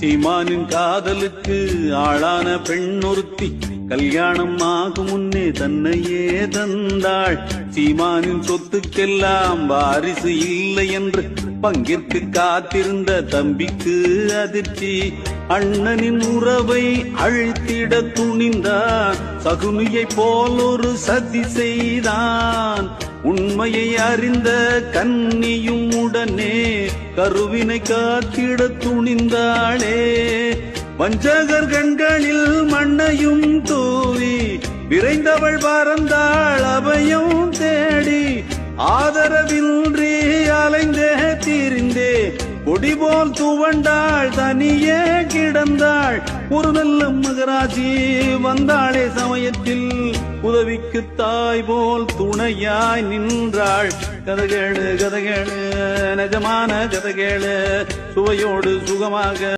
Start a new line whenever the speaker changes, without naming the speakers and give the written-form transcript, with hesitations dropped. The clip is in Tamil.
சீமானின் காதலுக்கு ஆளான பெண் ஒருத்தி கல்யாணம் ஆகும் முன்னே தன்னையே தந்தாள். சீமானின் சொத்துக்கெல்லாம் வாரிசு இல்லை என்று பங்கிற்கு காத்திருந்த தம்பிக்கு அதிர்ச்சி. அண்ணனின் உறவை அழித்திட துணிந்தான். சகுனியை போல் ஒரு சதி செய்தான். உண்மையை அறிந்த கன்னியும் உடனே கருவினை காத்திட துணிந்தாளே. வஞ்சகர் கண்களில் மண்ணையும் தூவி விரைந்தவள் பறந்தாள் அபயம் தேடி. ஆதரவின்றி அலைந்தே திரிந்தே கொடிபோல் துவண்டாள் தனியே கிடந்தாள். ஒரு நல்ல மகராஜி வந்தாளே சமயத்தில் உதவிக்கு தாய் போல் துணையாய் நின்றாள். கதகேளு கதகேளு நிஜமான கதகேளு சுவையோடு சுகமாக